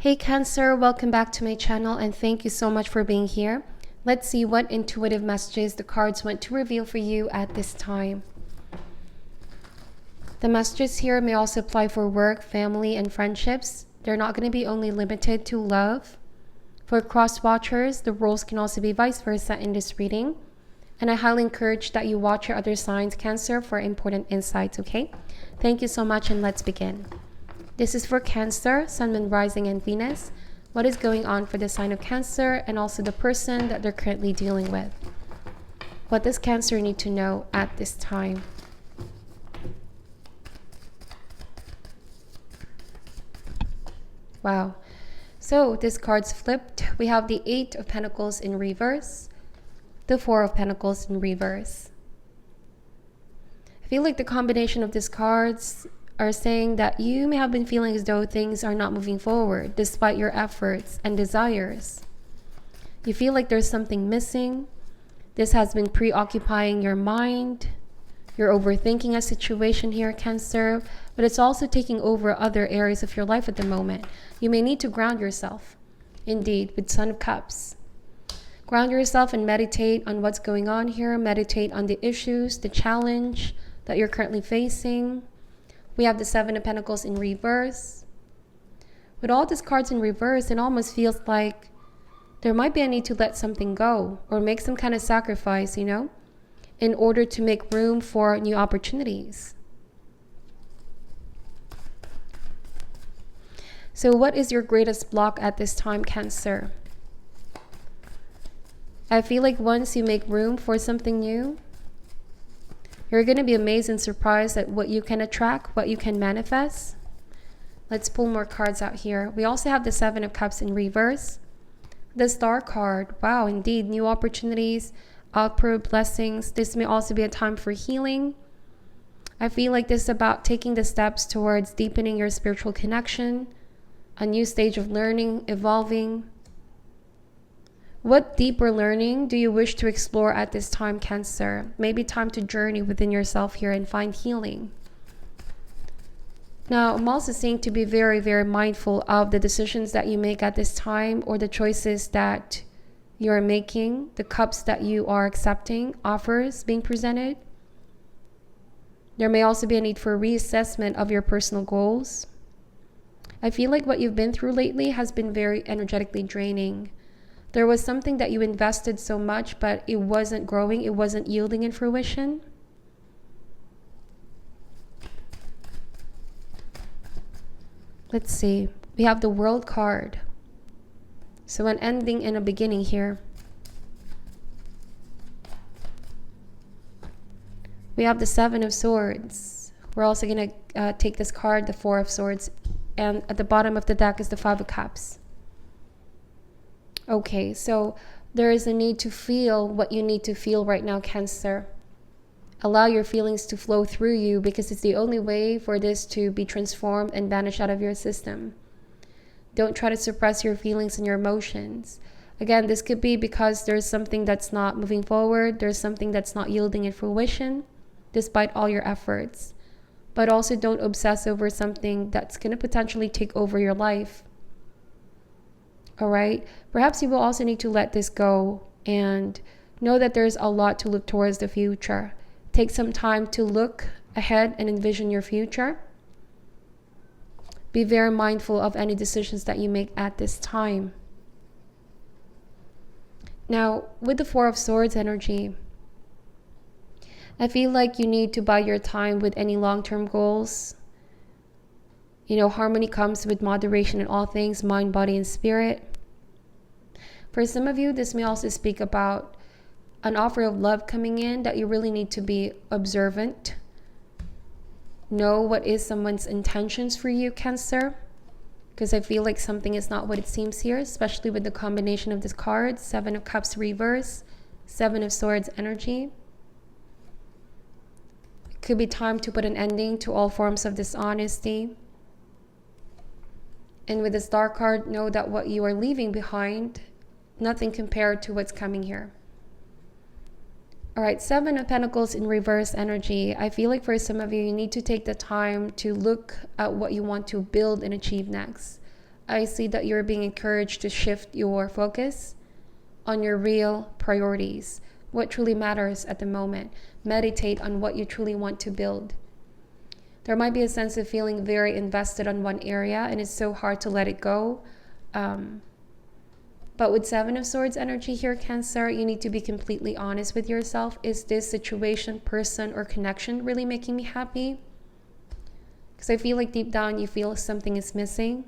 Hey Cancer, welcome back to my channel and thank you so much for being here. Let's see what intuitive messages the cards want to reveal for you at this time. The messages here may also apply for work, family, and friendships. They're not going to be only limited to love. For cross-watchers, the roles can also be vice versa in this reading. And I highly encourage that you watch your other signs, Cancer, for important insights, okay? Thank you so much and let's begin. This is for Cancer, Sun, Moon, Rising, and Venus. What is going on for the sign of Cancer and also the person that they're currently dealing with? What does Cancer need to know at this time? Wow. So this card's flipped. We have the 8 of Pentacles in reverse, the 4 of Pentacles in reverse. I feel like the combination of these cards are saying that you may have been feeling as though things are not moving forward despite your efforts and desires. You feel like there's something missing. This has been preoccupying your mind. You're overthinking a situation here, Cancer, but it's also taking over other areas of your life at the moment. You may need to ground yourself, indeed, with Son of Cups. Ground yourself and meditate on what's going on here. Meditate on the issues, the challenge that you're currently facing. We have the 7 of Pentacles in reverse. With all these cards in reverse, it almost feels like there might be a need to let something go or make some kind of sacrifice, in order to make room for new opportunities. So what is your greatest block at this time, Cancer? I feel like once you make room for something new, you're going to be amazed and surprised at what you can attract, what you can manifest. Let's pull more cards out here. We also have the 7 of Cups in reverse. The Star card. Wow, indeed. New opportunities, outpour, blessings. This may also be a time for healing. I feel like this is about taking the steps towards deepening your spiritual connection, a new stage of learning, evolving. What deeper learning do you wish to explore at this time, Cancer? Maybe time to journey within yourself here and find healing. Now, I'm also seeing to be very, very mindful of the decisions that you make at this time or the choices that you're making, the cups that you are accepting, offers being presented. There may also be a need for a reassessment of your personal goals. I feel like what you've been through lately has been very energetically draining. There was something that you invested so much, but it wasn't growing, it wasn't yielding in fruition. Let's see. We have the World card. So an ending and a beginning here. We have the 7 of Swords. We're also going to take this card, the 4 of Swords. And at the bottom of the deck is the 5 of Cups. Okay, so there is a need to feel what you need to feel right now, Cancer. Allow your feelings to flow through you because it's the only way for this to be transformed and vanish out of your system. Don't try to suppress your feelings and your emotions. Again, this could be because there's something that's not moving forward. There's something that's not yielding in fruition despite all your efforts. But also don't obsess over something that's going to potentially take over your life. All right, perhaps you will also need to let this go and know that there's a lot to look towards the future. Take some time to look ahead and envision your future. Be very mindful of any decisions that you make at this time. Now, with the 4 of Swords energy, I feel like you need to bide your time with any long-term goals. Harmony comes with moderation in all things, mind, body, and spirit. For some of you, this may also speak about an offer of love coming in that you really need to be observant. Know what is someone's intentions for you, Cancer. Because I feel like something is not what it seems here, especially with the combination of this card, 7 of Cups reverse, 7 of Swords energy. It could be time to put an ending to all forms of dishonesty. And with the Star card, know that what you are leaving behind, nothing compared to what's coming here. All right, 7 of Pentacles in reverse energy. I feel like for some of you, you need to take the time to look at what you want to build and achieve next. I see that you're being encouraged to shift your focus on your real priorities, what truly matters at the moment. Meditate on what you truly want to build. There might be a sense of feeling very invested on one area, and it's so hard to let it go. But with Seven of Swords energy here, Cancer, you need to be completely honest with yourself. Is this situation, person, or connection really making me happy? Because I feel like deep down you feel something is missing.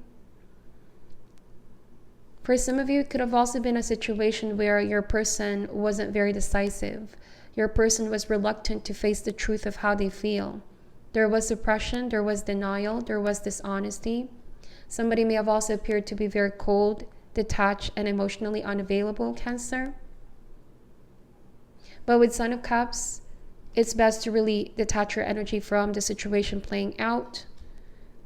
For some of you, it could have also been a situation where your person wasn't very decisive. Your person was reluctant to face the truth of how they feel. There was suppression, there was denial, there was dishonesty. Somebody may have also appeared to be very cold, detached, and emotionally unavailable, Cancer. But with Son of Cups, it's best to really detach your energy from the situation playing out.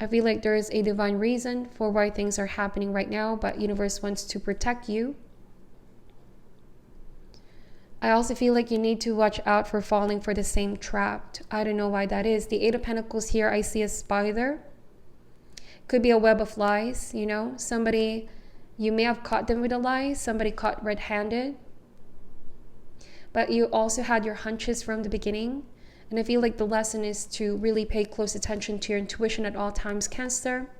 I feel like there is a divine reason for why things are happening right now, but universe wants to protect you. I also feel like you need to watch out for falling for the same trap. I don't know why that is. The Eight of Pentacles here, I see a spider. Could be a web of lies, Somebody, you may have caught them with a lie. Somebody caught red-handed. But you also had your hunches from the beginning. And I feel like the lesson is to really pay close attention to your intuition at all times, Cancer.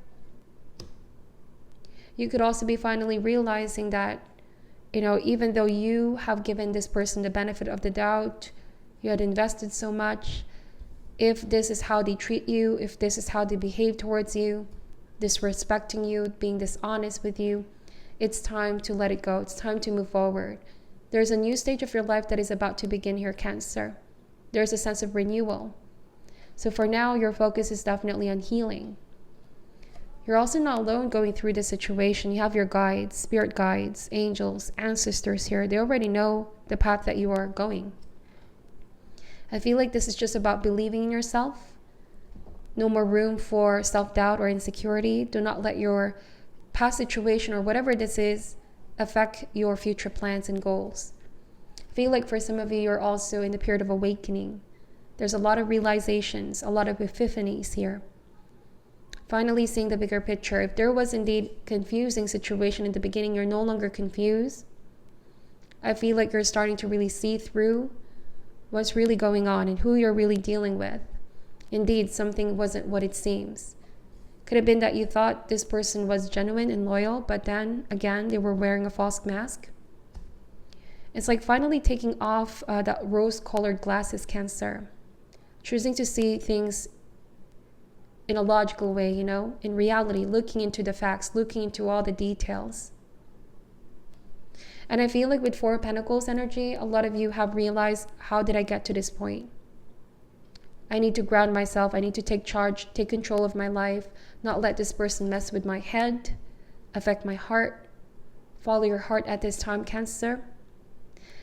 You could also be finally realizing that, even though you have given this person the benefit of the doubt, you had invested so much, if this is how they treat you, if this is how they behave towards you, disrespecting you, being dishonest with you, it's time to let it go. It's time to move forward. There's a new stage of your life that is about to begin here, Cancer. There's a sense of renewal. So for now, your focus is definitely on healing. You're also not alone going through this situation. You have your guides, spirit guides, angels, ancestors here. They already know the path that you are going. I feel like this is just about believing in yourself. No more room for self-doubt or insecurity. Do not let your past situation or whatever this is affect your future plans and goals. I feel like for some of you, you're also in the period of awakening. There's a lot of realizations, a lot of epiphanies here. Finally seeing the bigger picture. If there was indeed confusing situation in the beginning, you're no longer confused. I feel like you're starting to really see through what's really going on and who you're really dealing with. Indeed, something wasn't what it seems. Could have been that you thought this person was genuine and loyal, but then again, they were wearing a false mask. It's like finally taking off that rose-colored glasses, Cancer. Choosing to see things in a logical way, in reality, looking into the facts, looking into all the details. And I feel like with Four of Pentacles energy, a lot of you have realized, how did I get to this point? I need to ground myself. I need to take charge, take control of my life, not let this person mess with my head, affect my heart. Follow your heart at this time, Cancer.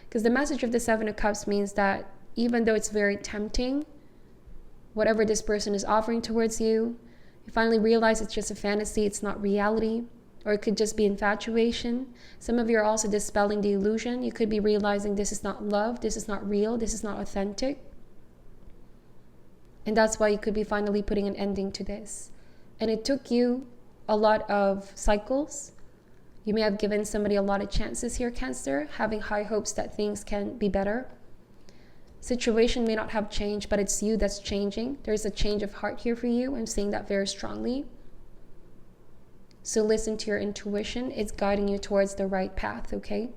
Because the message of the Seven of Cups means that even though it's very tempting, whatever this person is offering towards you, you finally realize it's just a fantasy, it's not reality, or it could just be infatuation. Some of you are also dispelling the illusion. You could be realizing this is not love, this is not real, this is not authentic. And that's why you could be finally putting an ending to this. And it took you a lot of cycles. You may have given somebody a lot of chances here, Cancer, having high hopes that things can be better. Situation may not have changed, but it's you that's changing. There's a change of heart here for you. I'm seeing that very strongly. So listen to your intuition. It's guiding you towards the right path, okay?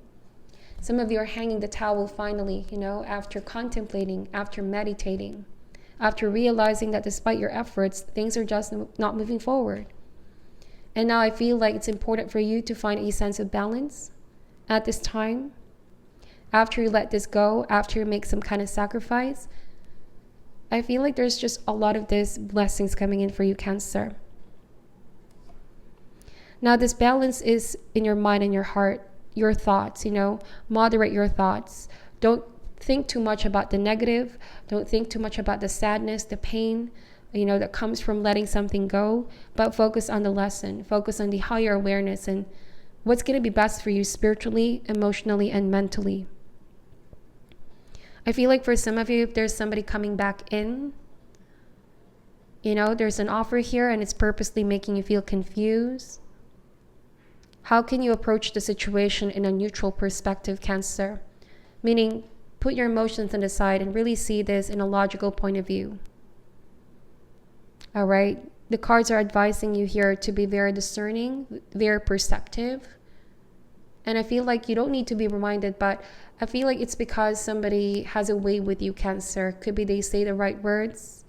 Some of you are hanging the towel finally, after contemplating, after meditating, after realizing that despite your efforts, things are just not moving forward. And now I feel like it's important for you to find a sense of balance at this time. After you let this go, after you make some kind of sacrifice, I feel like there's just a lot of these blessings coming in for you, Cancer. Now this balance is in your mind and your heart, your thoughts, moderate your thoughts. Don't think too much about the negative. Don't think too much about the sadness, the pain, that comes from letting something go, but focus on the lesson, focus on the higher awareness and what's going to be best for you spiritually, emotionally, and mentally. I feel like for some of you, if there's somebody coming back in, there's an offer here and it's purposely making you feel confused. How can you approach the situation in a neutral perspective, Cancer? Meaning, put your emotions on the side and really see this in a logical point of view. All right? The cards are advising you here to be very discerning, very perceptive. And I feel like you don't need to be reminded, but I feel like it's because somebody has a way with you, Cancer. Could be they say the right words.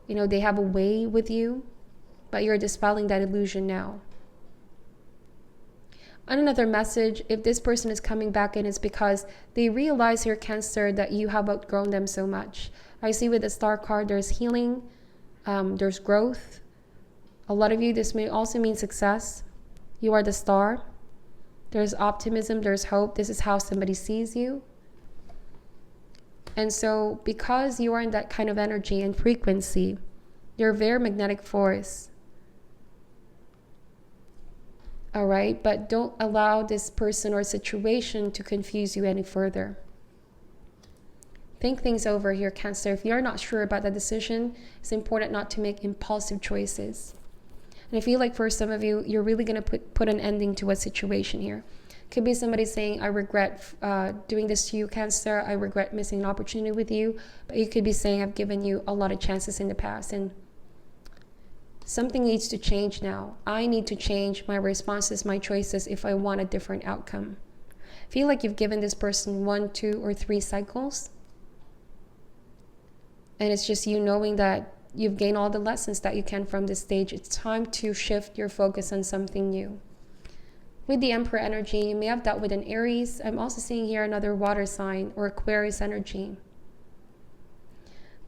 They have a way with you, but you're dispelling that illusion now. And another message, if this person is coming back in, it's because they realize here, Cancer, that you have outgrown them so much. I see with the Star card, there's healing, there's growth. A lot of you, this may also mean success. You are the star. There's optimism, there's hope. This is how somebody sees you. And so because you are in that kind of energy and frequency, you're a very magnetic force. All right, but don't allow this person or situation to confuse you any further. Think things over here, Cancer. If you're not sure about the decision, it's important not to make impulsive choices. And I feel like for some of you, you're really going to put an ending to a situation here. Could be somebody saying, I regret doing this to you, Cancer. I regret missing an opportunity with you. But you could be saying, I've given you a lot of chances in the past. And something needs to change now. I need to change my responses, my choices if I want a different outcome. I feel like you've given this person 1, 2, or 3 cycles. And it's just you knowing that you've gained all the lessons that you can from this stage. It's time to shift your focus on something new. With the Emperor energy, you may have dealt with an Aries. I'm also seeing here another water sign or Aquarius energy.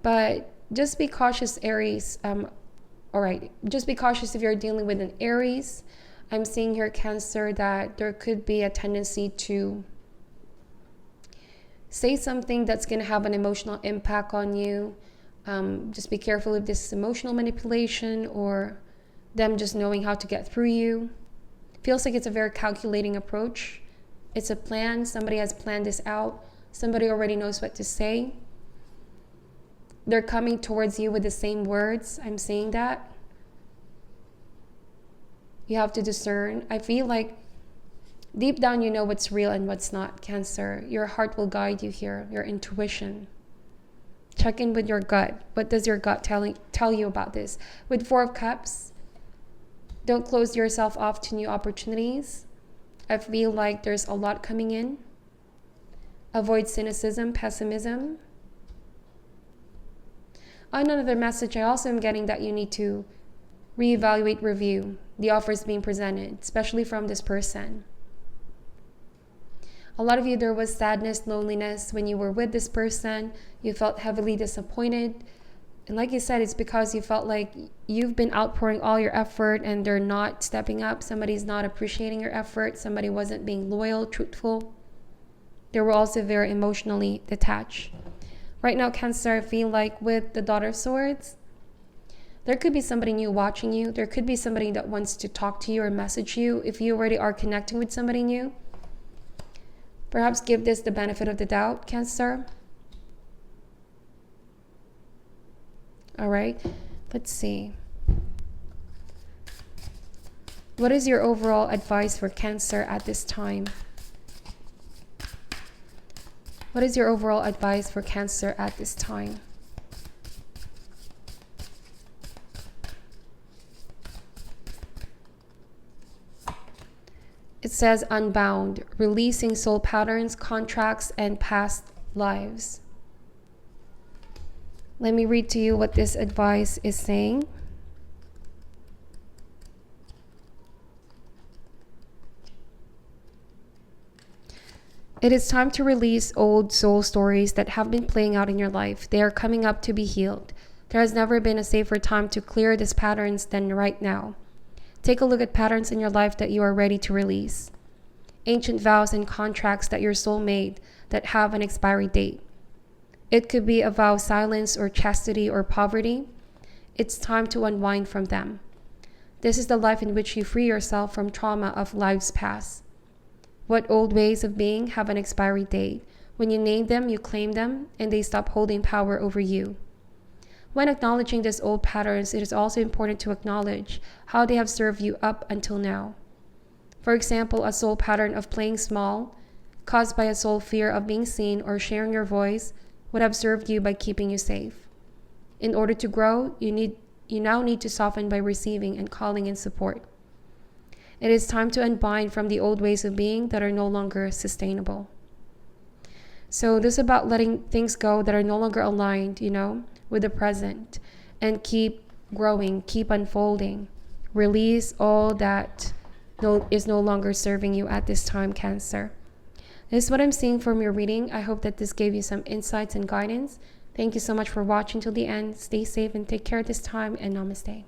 But just be cautious, Aries. Just be cautious if you're dealing with an Aries. I'm seeing here, Cancer, that there could be a tendency to say something that's going to have an emotional impact on you. Just be careful if this is emotional manipulation or them just knowing how to get through you. Feels like it's a very calculating approach. It's a plan. Somebody has planned this out. Somebody already knows what to say. They're coming towards you with the same words. I'm seeing that. You have to discern. I feel like deep down you know what's real and what's not, Cancer. Your heart will guide you here, your intuition. Check in with your gut. What does your gut tell you about this? With 4 of Cups, don't close yourself off to new opportunities. I feel like there's a lot coming in. Avoid cynicism, pessimism. Another message I also am getting that you need to reevaluate, review the offers being presented, especially from this person. A lot of you, there was sadness, loneliness when you were with this person. You felt heavily disappointed. And like you said, it's because you felt like you've been outpouring all your effort and they're not stepping up. Somebody's not appreciating your effort. Somebody wasn't being loyal, truthful. They were also very emotionally detached. Right now, Cancer, I feel like with the Daughter of Swords, there could be somebody new watching you. There could be somebody that wants to talk to you or message you. If you already are connecting with somebody new, perhaps give this the benefit of the doubt, Cancer. All right, let's see. What is your overall advice for Cancer at this time? What is your overall advice for Cancer at this time? It says unbound, releasing soul patterns, contracts, and past lives. Let me read to you what this advice is saying. It is time to release old soul stories that have been playing out in your life. They are coming up to be healed. There has never been a safer time to clear these patterns than right now. Take a look at patterns in your life that you are ready to release. Ancient vows and contracts that your soul made that have an expiry date. It could be a vow of silence or chastity or poverty. It's time to unwind from them. This is the life in which you free yourself from trauma of lives past. What old ways of being have an expiry date? When you name them, you claim them, and they stop holding power over you. When acknowledging these old patterns, it is also important to acknowledge how they have served you up until now. For example, a soul pattern of playing small, caused by a soul fear of being seen or sharing your voice, would have served you by keeping you safe. In order to grow, you now need to soften by receiving and calling in support. It is time to unbind from the old ways of being that are no longer sustainable. So this is about letting things go that are no longer aligned, with the present, and keep growing, keep unfolding. Release all that is no longer serving you at this time, Cancer. This is what I'm seeing from your reading. I hope that this gave you some insights and guidance. Thank you so much for watching till the end. Stay safe and take care this time, and namaste.